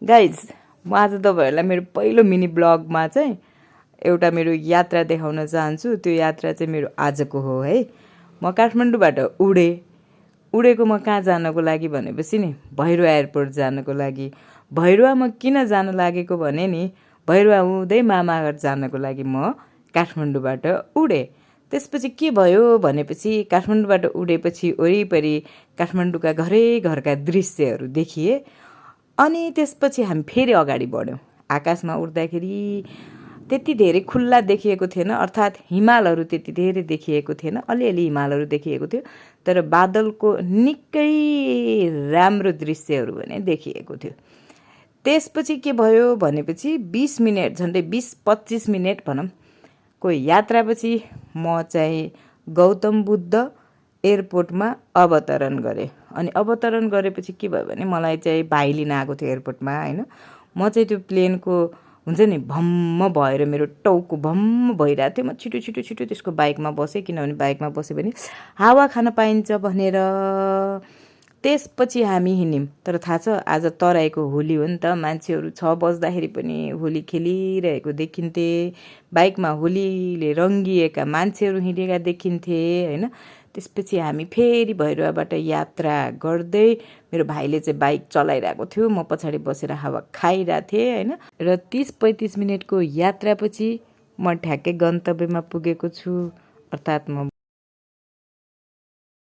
Guys म आज तपाईँहरूलाई मेरो पहिलो मिनी ब्लगमा चाहिँ एउटा मेरो यात्रा देखाउन चाहन्छु। त्यो यात्रा चाहिँ मेरो आजको हो है। म काठमाडौँबाट उडेको म कहाँ जानको लागि भनेपछि नि भैरुवा एयरपोर्ट जानको लागि। भैरुवा म किन जान लागेको भने नि भैरुवा हुँदै मामाघर जानको लागि म काठमाडौँबाट उडेँ। त्यसपछि के भयो भनेपछि काठमाडौँबाट उडेपछि वरिपरि काठमाडौँका घरका दृश्यहरू देखिए। अनि त्यसपछि हामी फेरि अगाडि बढ्यौँ। आकाशमा उड्दाखेरि त्यति धेरै खुल्ला देखिएको थिएन, अर्थात् हिमालहरू त्यति धेरै देखिएको थिएन, अलिअलि हिमालहरू देखिएको थियो, तर बादलको निकै राम्रो दृश्यहरू भने देखिएको थियो। त्यसपछि के भयो भनेपछि 20 मिनट झन्डै 20-25 मिनट भनौँ को यात्रापछि म चाहिँ गौतम बुद्ध एयरपोर्टमा अवतरण गरेँ। अनि अवतरण गरेपछि के भयो भने मलाई चाहिँ भाइ लिन आएको थियो एयरपोर्टमा होइन। म चाहिँ त्यो प्लेनको हुन्छ नि भम्म भएर मेरो टाउको भम्म भइरहेको थियो। म छिटो छिटो छिटो त्यसको बाइकमा बसेँ, किनभने बाइकमा बस्यो भने हावा खान पाइन्छ भनेर। त्यसपछि हामी हिँड्यौँ। तर थाहा छ आज तराईको होली हो नि त, मान्छेहरू 6 बज्दाखेरि पनि होली खेलिरहेको देखिन्थे। बाइकमा होलीले रङ्गिएका मान्छेहरू हिँडेका देखिन्थे होइन। त्यसपछि हामी फेरि भैरुवाबाट यात्रा गर्दै मेरो भाइले चाहिँ बाइक चलाइरहेको थियो, म पछाडि बसेर हावा खाइरहेको थिएँ होइन। र 30-35 मिनटको यात्रापछि म ठ्याक्कै गन्तव्यमा पुगेको छु, अर्थात् म